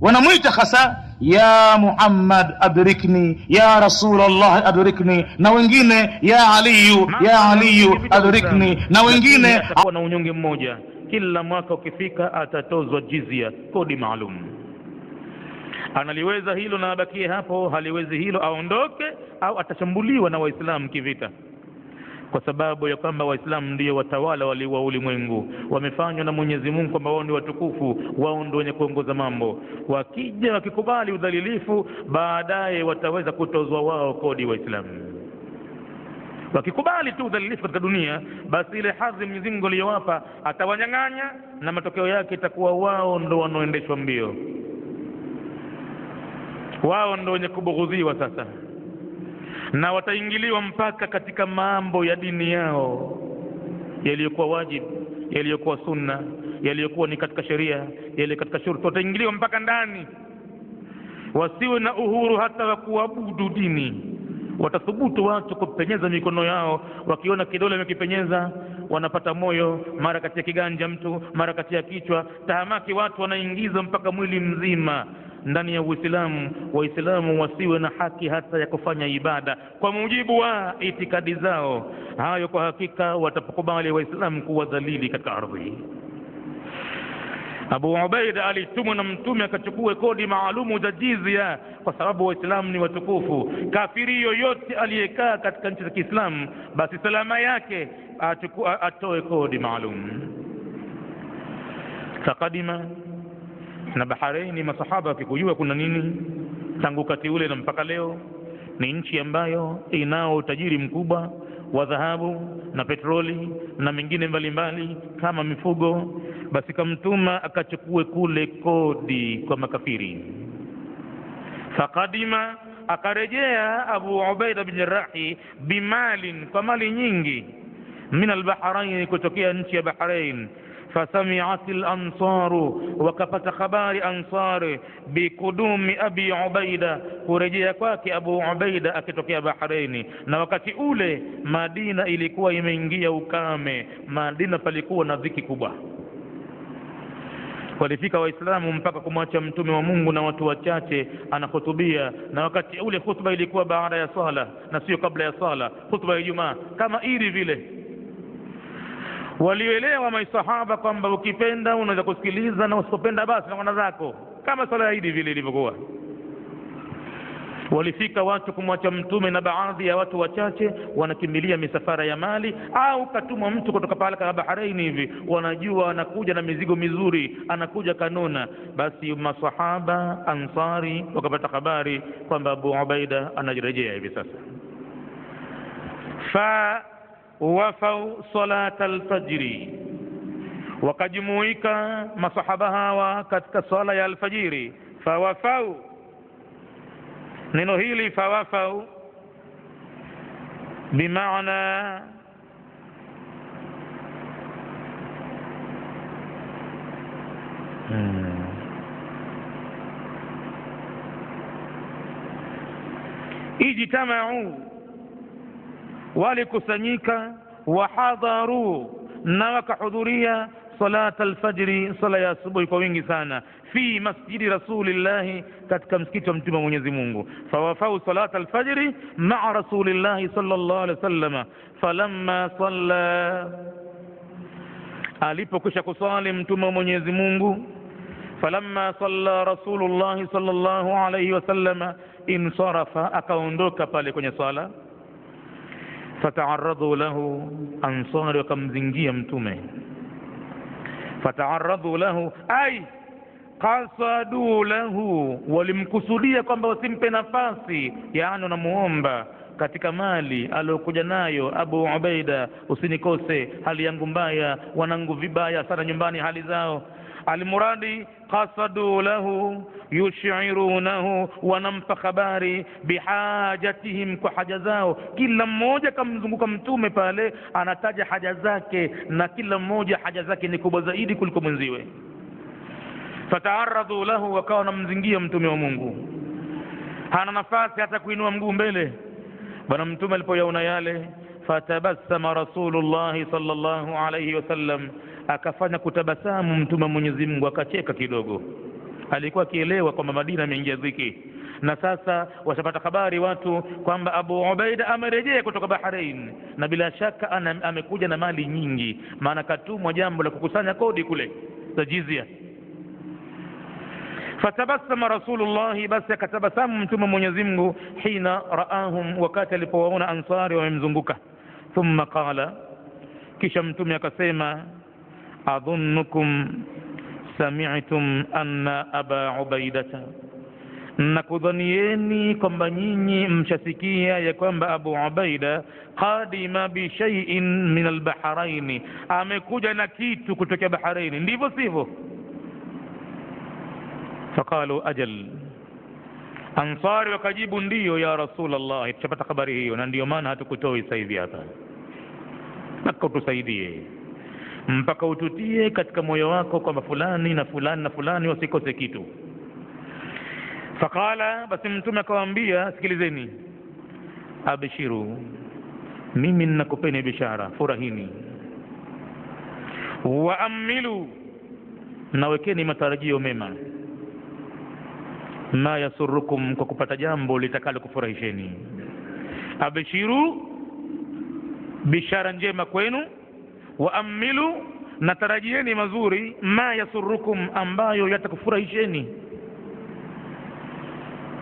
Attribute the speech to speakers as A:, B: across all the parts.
A: wanamuita hasa ya Muhammad adrikni, ya Rasulullah adrikni, na wengine ya Aliyu adrikni, na wengine.
B: Atakuwa na unyonge mmoja, kila mwaka ukifika atatozwa jizya, kodi maalum. Analiweza hilo na abakie hapo, haliwezi hilo aondoke, au atashambuliwa na Waislamu kivita, kwa sababu ya kwamba Waislamu ndio watawala wa ulimwengu, wamefanywa na Mwenyezi Mungu kwamba wao ndio watukufu, wao ndio wenye kuongoza mambo. Wakija wakikubali udhalilifu, baadaye wataweza kutozwa wao kodi Waislamu. Wakikubali tu udhalilifu katika dunia, basi ile hadhi Mwenyezi Mungu aliyowapa atawanyang'anya, na matokeo yake itakuwa wao ndio wanaoendeshwa mbio, wao ndio wenye kubughudhiwa sasa, na wataingiliwa mpaka katika mambo ya dini yao yaliyokuwa wajibu, yaliyokuwa sunna, yaliyokuwa ni katika sheria, yale katika shurti, wataingiliwa mpaka ndani. Wasiwe na uhuru hata wa kuabudu dini. Watathubutu watu kupenyeza mikono yao, wakiona kidole wamekipenyeza wanapata moyo, mara kati ya kiganja mtu, mara kati ya kichwa. Tahamaki watu wanaingiza mpaka mwili mzima ndani ya Uislamu. Waislamu wasiwe na haki hata ya kufanya ibada kwa mujibu wa itikadi zao. Hayo kwa hakika watapokubali Waislamu kuwa dhalili katika ardhi. Abu Ubaida alitumwa na Mtume akachukue kodi maalumu za jizya, kwa sababu Waislamu ni watukufu. Kafiri yoyote aliyekaa katika nchi za Kiislamu, basi salama yake atoe kodi maalum. Fakadima, na Bahrain, masahaba wakikujua kuna nini tangu wakati ule na mpaka leo, ni nchi ambayo inao utajiri mkubwa wa dhahabu na petroli na mengine mbalimbali kama mifugo. Basi kamtuma akachukue kule kodi kwa makafiri. Fakadima, akarejea Abu Ubaida bin Jarrahi bimalin, kwa mali nyingi, min al-Bahrain, kutokea nchi ya Bahrain. فسمعت الأنصار, وكفت خبار أنصار بقدوم أبي عبيدة, kurejea kwake Abu Ubaida akitokea Bahrain. Na wakati ule Madina ilikuwa imeingia ukame, Madina palikuwa na dhiki kubwa. Walifika Waislamu mpaka kumwacha Mtume wa Mungu na watu wachache anahutubia, na wakati ule khutba ilikuwa baada ya sala na sio kabla ya sala, khutba ya Ijumaa kama ili vile. Walielewa masahaba kwamba ukipenda unaweza kusikiliza, na usipopenda basi na kwenda zako, kama swala ya Idi vile ilivyokuwa. Walifika watu kumwacha Mtume, na baadhi ya watu wachache wanakimbilia misafara ya mali, au katumwa mtu kutoka pale kama Bahrain hivi, wanajua anakuja na mizigo mizuri, anakuja kanuna. Basi masahaba Ansari wakapata habari kwamba Abu Ubaida anarejea hivi sasa. Wafau salat alfajiri, wakajumuika masahaba hawa katika sala ya alfajiri. Fawafau, neno hili fawafau bimaana ijtamau, walikusanyika, wahadharu, na wakahudhuria salat alfajri, sala ya asubuhi kwa wingi sana, fi masjidi rasulillahi, katika msikiti wa Mtume wa Mwenyezi Mungu. Fawafau salat alfajri ma'a rasulillahi sallallahu alaihi wasallam. Falamma salla, alipokwisha kusali Mtume wa Mwenyezi Mungu, falamma salla rasulullahi sallallahu alaihi wasallam, insarafa, akaondoka pale kwenye sala. Fata'arradu lahu, Ansari wakamzingia Mtume. Fata'arradu lahu ay qasadu lahu, walimkusudia kwamba wasimpe nafasi, yaani wanamuomba katika mali aliyokuja nayo Abu Ubaida, usinikose, hali yangu mbaya, wanangu vibaya sana nyumbani hali zao. Almuradi qasadu lahu yushirunahu, wanampa habari bihajatihim, kwa haja zao. Kila mmoja kamzunguka Mtume pale anataja haja zake, na kila mmoja haja zake ni kubwa zaidi kuliko mwenziwe. Fata'arradu lahu, wakawa namzingia Mtume wa Mungu, hana nafasi hata kuinua mguu mbele. Bwana Mtume alipoyaona yale, fatabassama Rasulullah sallallahu alayhi wasallam, akafanya kutabasamu Mtume wa Mwenyezi Mungu, akacheka kidogo. alikuwa akielewa kwamba Madina imeingia dhiki, na sasa washapata habari watu kwamba Abu Ubaida amerejea kutoka Bahrain, na bila shaka amekuja na mali nyingi, maana katumwa jambo la kukusanya kodi kule za jizya. Fatabassama Rasulullah, basi akatabasamu mtume Mwenyezi Mungu, hina raahum, wakati alipowaona Ansari wamemzunguka. Thumma qala, kisha mtume akasema, adhunnukum sami'tum anna Aba Ubaidata, nakudhanieni kwamba nyinyi mshasikia ya kwamba Abu Ubaida qadima bi shay'in min al-Bahrain, amekuja na kitu kutoka Bahrain, ndivyo sivyo? Faqalu ajal, Ansari wakajibu ndiyo ya Rasulullah, tushapata habari hiyo, na ndiyo maana hatukutoi sasa hivi hapa, mpaka utusaidie, mpaka ututie katika moyo wako kwamba fulani na fulani na fulani wasikose kitu. Faqala, basi mtume akawaambia, sikilizeni, abshiru, mimi ninakupeni bishara, furahini, wa amilu, nawekeni matarajio mema, ma yasurrukum, kwa kupata jambo litakalo kufurahisheni. Abshiru, bishara njema kwenu, wa amilu, natarajieni mazuri, ma yasurrukum, ambayo yatakufurahisheni.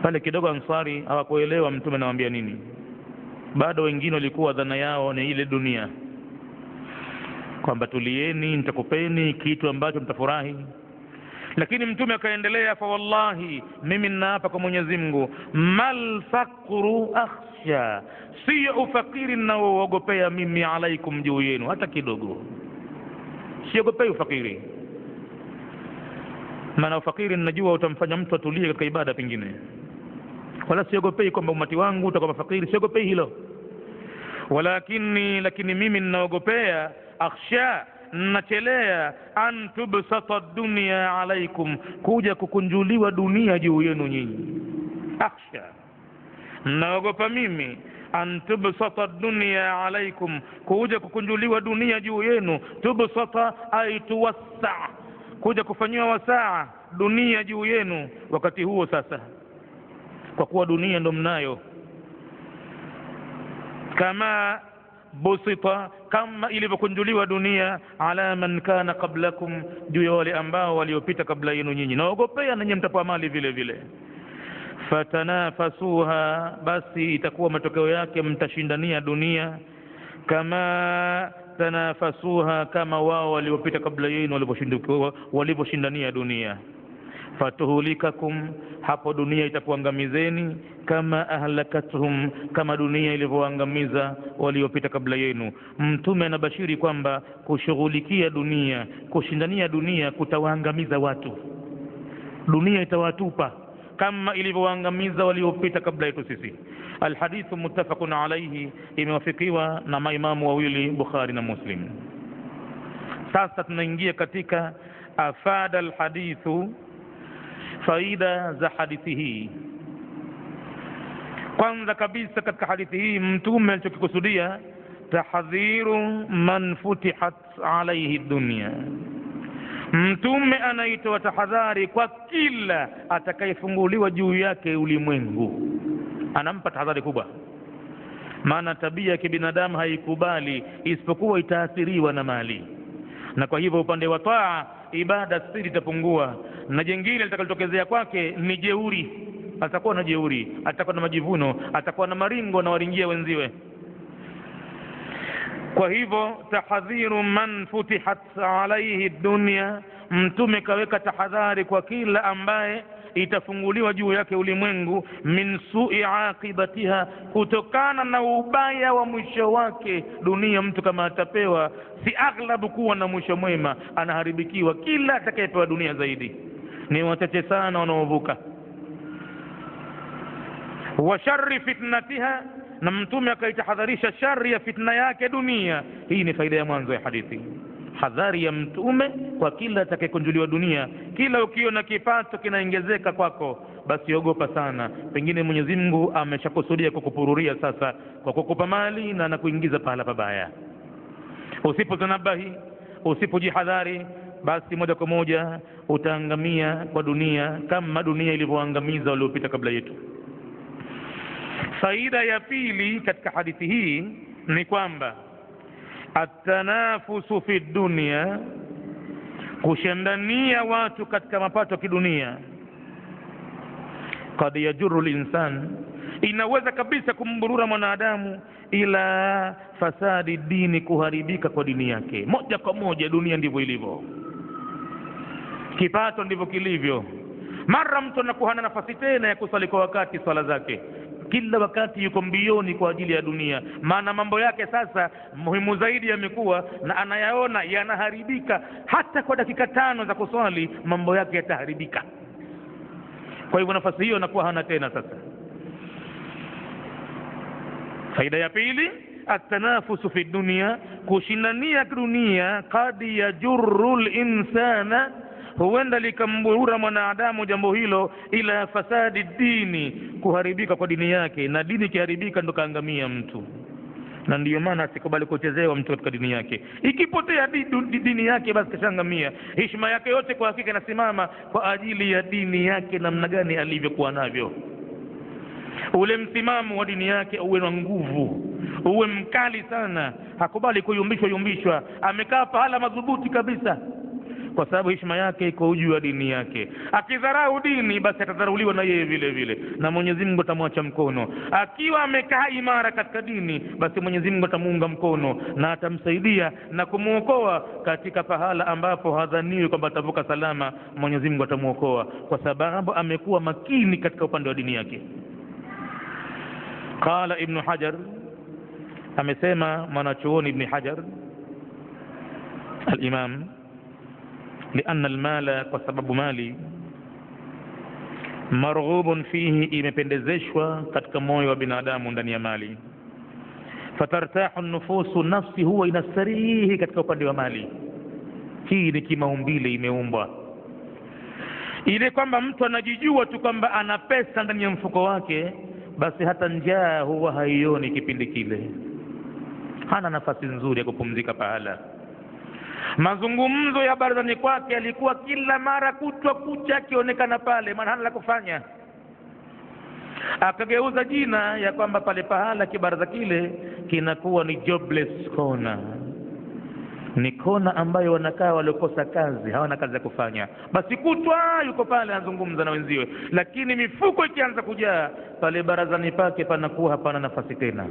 B: Pale kidogo Ansari hawakuelewa mtume anawaambia nini. Bado wengine walikuwa dhana yao ni ile dunia, kwamba tulieni, nitakupeni kitu ambacho mtafurahi. Lakini mtume akaendelea, fa wallahi, mimi ninaapa kwa Mwenyezi Mungu, mal faqru akhsha, si ufakiri ninaoogopea mimi alaikum, juu yenu hata kidogo. Siogopei ufakiri, maana ufakiri ninajua utamfanya mtu atulie katika ibada pengine. Wala siogopei kwamba umati wangu utakuwa mafakiri, siogopei hilo. Lakini mimi ninaogopea, akhsha, nachelea, an tubsata dunia alaikum, kuja kukunjuliwa dunia juu yenu nyinyi. Akhsha, naogopa mimi, an tubsata dunia alaikum, kuja kukunjuliwa dunia juu yenu. Tubsata ay tuwassa, kuja kufanyiwa wasaa dunia juu yenu wakati huo. Sasa kwa kuwa dunia ndo mnayo, kama busita, kama ilivyokunjuliwa dunia, ala man kana qablakum, juu ya wale ambao waliopita kabla yenu nyinyi, naogopea nanyi mtapewa mali vile vile. Fatanafasuha, basi itakuwa matokeo yake mtashindania dunia, kama tanafasuha, kama wao waliopita kabla yenu walivyoshindania dunia. Fatuhulikakum, hapo dunia itakuangamizeni, kama ahlakatuhum, kama dunia ilivyoangamiza waliopita kabla yenu. Mtume anabashiri kwamba kushughulikia dunia, kushindania dunia kutawaangamiza watu, dunia itawatupa kama ilivyoangamiza waliopita kabla yetu sisi. Alhadithu muttafaqun alayhi, imewafikiwa na maimamu wawili, Bukhari na Muslim. Sasa tunaingia katika afada alhadithu, faida za hadithi hii. Kwanza kabisa katika hadithi hii mtume alichokikusudia, tahdhiru man futihat alayhi dunya, mtume anaitoa tahadhari kwa kila atakayefunguliwa juu yake ulimwengu. Anampa tahadhari kubwa, maana tabia ya kibinadamu haikubali isipokuwa itaathiriwa na mali, na kwa hivyo upande wa taa, ibada siri itapungua, na jengine litakalotokezea kwake ni jeuri. Atakuwa na jeuri, atakuwa na majivuno, atakuwa na maringo na waringia wenziwe. Kwa hivyo tahadhiru man futihat alayhi dunya, mtume kaweka tahadhari kwa kila ambaye itafunguliwa juu yake ulimwengu, min su'i aqibatiha, kutokana na ubaya wa mwisho wake. Dunia mtu kama atapewa, si aghlabu kuwa na mwisho mwema, anaharibikiwa. Kila atakayepewa dunia zaidi ni wachache sana wanaovuka. Wa sharri fitnatiha, na mtume akaitahadharisha shari ya fitna yake dunia. Hii ni faida ya mwanzo ya hadithi, hadhari ya mtume kwa kila atakayekunjuliwa dunia. Kila ukiona kipato kinaongezeka kwako, basi ogopa sana, pengine Mwenyezi Mungu ameshakusudia kukupururia sasa kwa kukupa mali na anakuingiza pahala pabaya. Usipotanabahi, usipojihadhari, basi moja kwa moja utaangamia kwa dunia kama dunia ilivyoangamiza waliopita kabla yetu. Faida ya pili katika hadithi hii ni kwamba atanafusu fi dunya, kushindania watu katika mapato ya kidunia, kad yajurru linsan, inaweza kabisa kumburura mwanadamu ila fasadi dini, kuharibika kwa dini yake. Moja kwa moja dunia ndivyo ilivyo, kipato ndivyo kilivyo. Mara mtu anakuwa hana nafasi tena ya kusali kwa wakati swala zake, kila wakati yuko mbioni kwa ajili ya dunia, maana mambo yake sasa muhimu zaidi yamekuwa na anayaona yanaharibika. Hata kwa dakika 5 za kuswali mambo yake yataharibika. Kwa hivyo nafasi hiyo anakuwa hana tena sasa. Faida ya pili, atanafusu fi dunya, kushindania dunia, kad yajurru linsana, huenda likamburura mwanadamu jambo hilo ila fasadi dini, kuharibika kwa dini yake. Na dini kiharibika ndo kaangamia mtu, na ndiyo maana asikubali kuchezewa mtu katika dini yake. Ikipotea dini yake, basi kashangamia. Heshima yake yote kwa hakika inasimama kwa ajili ya dini yake, namna gani alivyokuwa navyo. Ule msimamo wa dini yake uwe na nguvu, uwe mkali sana, hakubali kuyumbishwa. Amekaa pahala madhubuti kabisa, kwa sababu heshima yake iko juu ya dini yake. Akidharau dini, basi atadharauliwa na yeye vile vile, na Mwenyezi Mungu atamwacha mkono. Akiwa amekaa imara katika dini, basi Mwenyezi Mungu atamuunga mkono na atamsaidia na kumuokoa katika pahala ambapo hadhaniwi kwamba atavuka salama. Mwenyezi Mungu atamuokoa kwa sababu amekuwa makini katika upande wa dini yake. Qala Ibn Hajar, amesema mwanachuoni Ibn Hajar al-Imam, lianna almala, kwa sababu mali, marghubun fihi, imependezeshwa katika moyo wa binadamu ndani ya mali. Fatartahu nufusu, nafsi huwa inastarihi katika upande wa mali. Hii ni kimaumbile, imeumbwa ile kwamba mtu anajijua tu kwamba ana pesa ndani ya mfuko wake, basi hata njaa huwa haioni kipindi kile, hana nafasi nzuri ya kupumzika pahala. Mazungumzo ya barazani kwake alikuwa kila mara kutwa kucha akionekana pale, maana hana la kufanya. Akageuza jina ya kwamba pale pahala kibaraza kile kinakuwa ni jobless corner, ni kona ambayo wanakaa waliokosa kazi, hawana kazi ya kufanya. Basi kutwa yuko pale anazungumza na wenziwe, lakini mifuko ikianza kujaa pale barazani pake panakuwa hapana nafasi tena.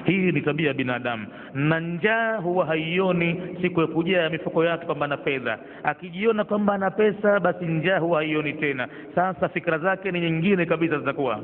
B: Hii ni tabia ya binadamu, na njaa huwa haioni siku ya kujaa mifuko yake kwamba ana fedha. Akijiona kwamba ana pesa, basi njaa huwa haioni tena. Sasa fikra zake ni nyingine kabisa zitakuwa.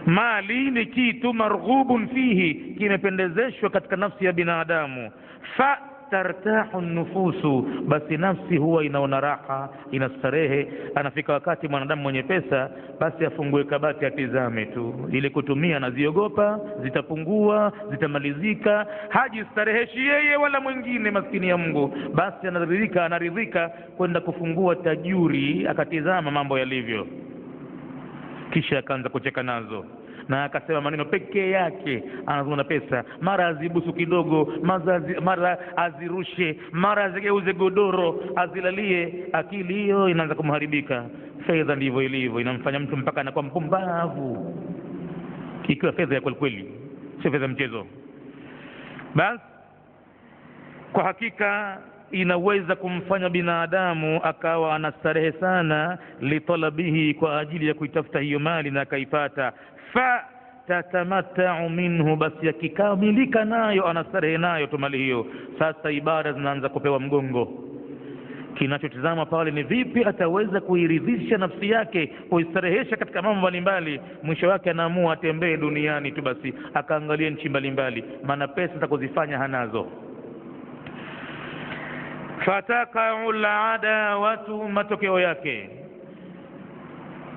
B: Mali ni kitu marghubun fihi, kimependezeshwa katika nafsi ya binadamu. Fa tartahu nufusu, basi nafsi huwa inaona raha, inastarehe. Anafika wakati mwanadamu mwenye pesa, basi afungue kabati atizame tu, ili kutumia anaziogopa zitapungua, zitamalizika. Hajistareheshi yeye wala mwingine, maskini ya Mungu. Basi anaridhika kwenda kufungua tajuri, akatizama mambo yalivyo, kisha akaanza kucheka nazo na akasema maneno pekee yake. Anazungumza pesa, mara azibusu kidogo, mara azirushe, mara azigeuze godoro azilalie. Akili hiyo inaanza kumharibika. Fedha ndivyo ilivyo, inamfanya mtu mpaka anakuwa mpumbavu, ikiwa fedha ya kweli kweli, sio fedha mchezo. Basi kwa hakika inaweza kumfanya binadamu akawa anastarehe sana, litalabihi, kwa ajili ya kuitafuta hiyo mali na akaipata. Fa tatamatta'u minhu, basi akikamilika nayo anastarehe nayo tu mali hiyo. Sasa ibada zinaanza kupewa mgongo. Kinachotizama pale ni vipi ataweza kuiridhisha nafsi yake, kuistarehesha katika mambo mbalimbali. Mwisho wake anaamua atembee duniani tu, basi akaangalia nchi mbalimbali, maana pesa za kuzifanya hanazo. Fatakau al-adawatu, matokeo yake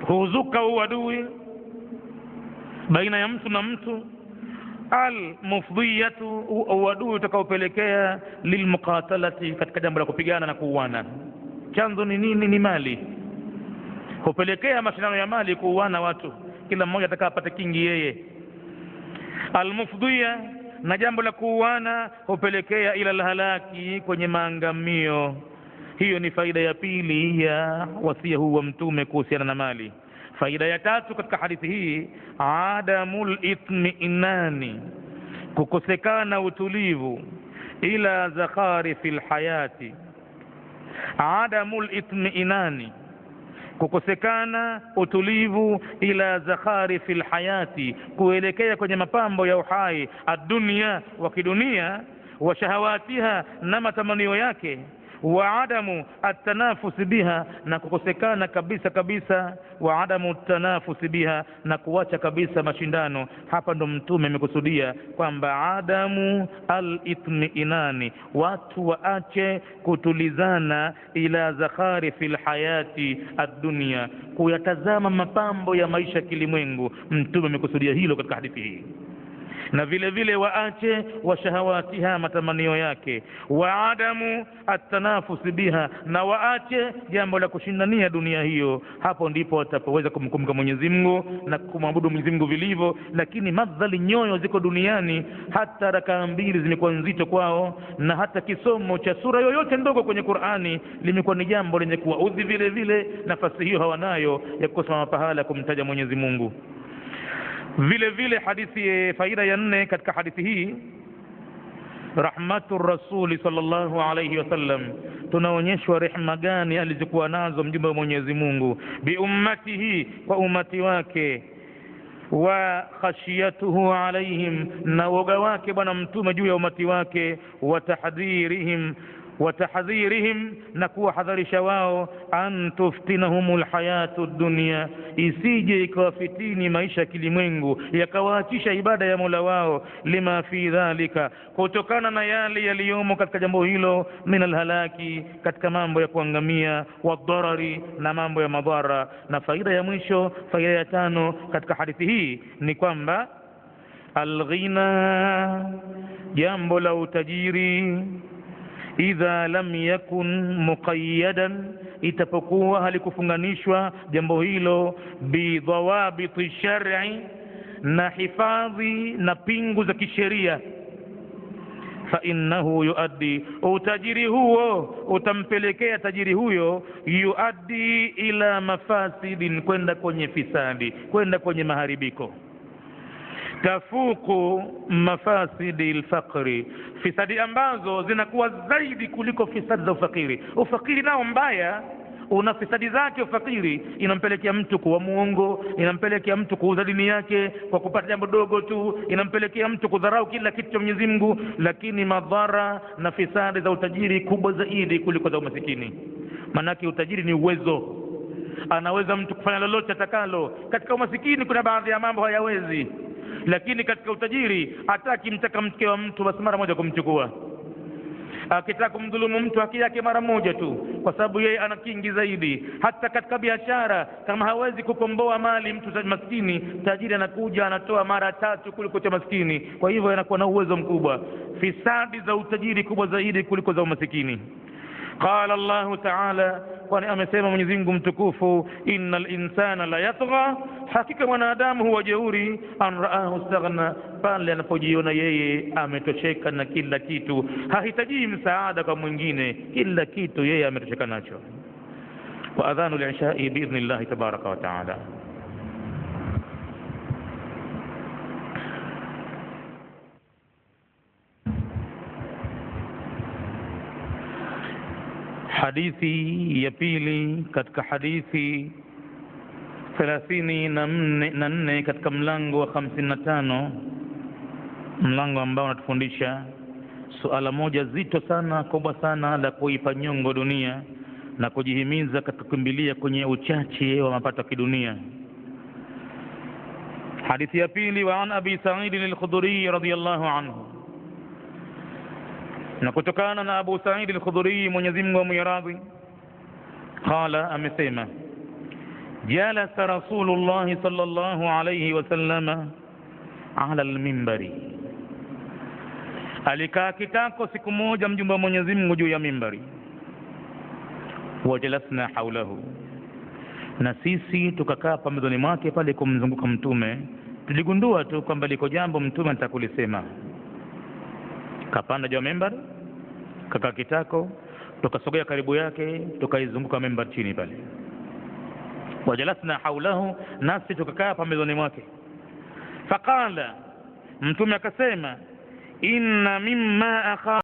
B: huzuka uadui baina ya mtu na mtu. Al-mufdiyatu, uadui utakaopelekea lilmuqatalati, katika jambo la kupigana na kuuana. Chanzo ni nini? Ni mali. Hupelekea mashindano ya mali, kuuana watu, kila mmoja atakapata kingi yeye. Al-mufdiya na jambo la kuuana hupelekea ila alhalaki, kwenye maangamio. Hiyo ni faida ya pili ya wasia huu wa Mtume kuhusiana na mali. Faida ya tatu katika hadithi hii, adamul itmiinani, kukosekana utulivu, ila zakharifil hayati. Adamul itmiinani, kukosekana utulivu, ila zakharifil hayati, kuelekea kwenye mapambo ya uhai, adunia, wa kidunia, wa shahawatiha, na matamanio yake, wa adamu atanafusi biha, na kukosekana kabisa kabisa, wa adamu atanafusi biha, na kuacha kabisa mashindano. Hapa ndo Mtume amekusudia kwamba adamu al-itmiinani, watu waache kutulizana, ila zakharifil hayati ad-dunya, kuyatazama mapambo ya maisha kilimwengu. Mtume amekusudia hilo katika hadithi hii. Na vile vile waache wa shahawatiha, matamanio yake, wa adamu atanafusi biha, na waache jambo la kushindania dunia hiyo. Hapo ndipo watapoweza kumkumbuka Mwenyezi Mungu na kumwabudu Mwenyezi Mungu vilivyo. Lakini madhali nyoyo ziko duniani, hata rakaa mbili zimekuwa nzito kwao, na hata kisomo cha sura yoyote ndogo kwenye Qur'ani limekuwa ni jambo lenye kuwaudhi vile vile. Nafasi hiyo hawanayo ya kusimama pahala kumtaja Mwenyezi Mungu. Vile vile hadithi, faida ya 4 katika hadithi hii, rahmatur rasuli sallallahu alayhi wasallam, tunaonyeshwa rehema gani alizokuwa nazo mjumbe wa Mwenyezi Mungu bi ummatihi, kwa umati wake, wa khashiyatuhu alaihim, na woga wake bwana Mtume juu ya umati wake, wa tahdhirihim, na kuwahadharisha wao, an tuftinahumul hayatu dunya, isije ikawafitini maisha kilimwengu, yakawaachisha ibada ya Mola wao, lima fi dhalika, kutokana na yale yaliyomo katika jambo hilo, min alhalaki, katika mambo ya kuangamia, wadharari, na mambo ya madhara. Na faida ya mwisho, faida ya 5 katika hadithi hii ni kwamba alghina, jambo la utajiri, idha lam yakun muqayyadan, itapokuwa halikufunganishwa jambo hilo, bidhawabiti shar'i, na hifadhi na pingu za kisheria, fa innahu yuaddi, utajiri huo utampelekea tajiri huyo, yuaddi ila mafasidin, kwenda kwenye fisadi, kwenda kwenye maharibiko, tafuku mafasidi alfaqri, fisadi ambazo zinakuwa zaidi kuliko fisadi za ufakiri. Ufakiri nao mbaya, una fisadi zake. Ufakiri inampelekea mtu kuwa muongo, inampelekea mtu kuuza dini yake kwa kupata jambo dogo tu, inampelekea mtu kudharau kila kitu cha Mwenyezi Mungu. Lakini madhara na fisadi za utajiri kubwa zaidi kuliko za umasikini. Manake utajiri ni uwezo, anaweza mtu kufanya lolote atakalo. Katika umasikini kuna baadhi ya mambo hayawezi, lakini katika utajiri hata akimtaka mke wa mtu basi mara moja kumchukua, akitaka kumdhulumu mtu haki yake mara moja tu, kwa sababu yeye ana kingi zaidi. Hata katika biashara, kama hawezi kukomboa mali mtu maskini, tajiri anakuja anatoa mara 3 kuliko cha maskini. Kwa hivyo anakuwa na uwezo mkubwa. Fisadi za utajiri kubwa zaidi kuliko za umasikini. Qala Allahu ta'ala, kwani amesema Mwenyezi Mungu mtukufu, innal insana la yatgha, hakika mwanadamu huwa jeuri, an raahu istaghna, pale anapojiona yeye ametosheka na kila kitu, hahitaji msaada kwa mwingine, kila kitu yeye ametosheka nacho. Wa adhanu al-ishai biidhnillah tabaraka wa ta'ala. Hadithi ya pili katika hadithi 34 katika mlango wa 55, mlango ambao unatufundisha suala moja zito sana, kubwa sana, la kuipa nyongo dunia na kujihimiza katika kukimbilia kwenye uchache wa mapato ya kidunia. Hadithi ya pili, wa an Abi Sa'id al-Khudri radhiyallahu anhu, na kutokana na Abu Sa'id al-Khudri, Mwenyezi Mungu amradhi, qala, amesema, jalasa Rasulullah sallallahu alayhi wasallam ala al-minbari, alikaa kitako siku moja mjumbe wa Mwenyezi Mungu juu ya mimbari. Wajalasna haulahu, na sisi tukakaa pembezoni mwake pale kumzunguka Mtume. Tuligundua tu kwamba liko jambo Mtume atakulisema. kapanda juu ya membari, kaka kitako, tukasogea karibu yake, tukaizunguka membari chini pale. Wajalasna haulahu, nasi tukakaa pembezoni mwake. Faqala, mtume akasema, inna mimma akha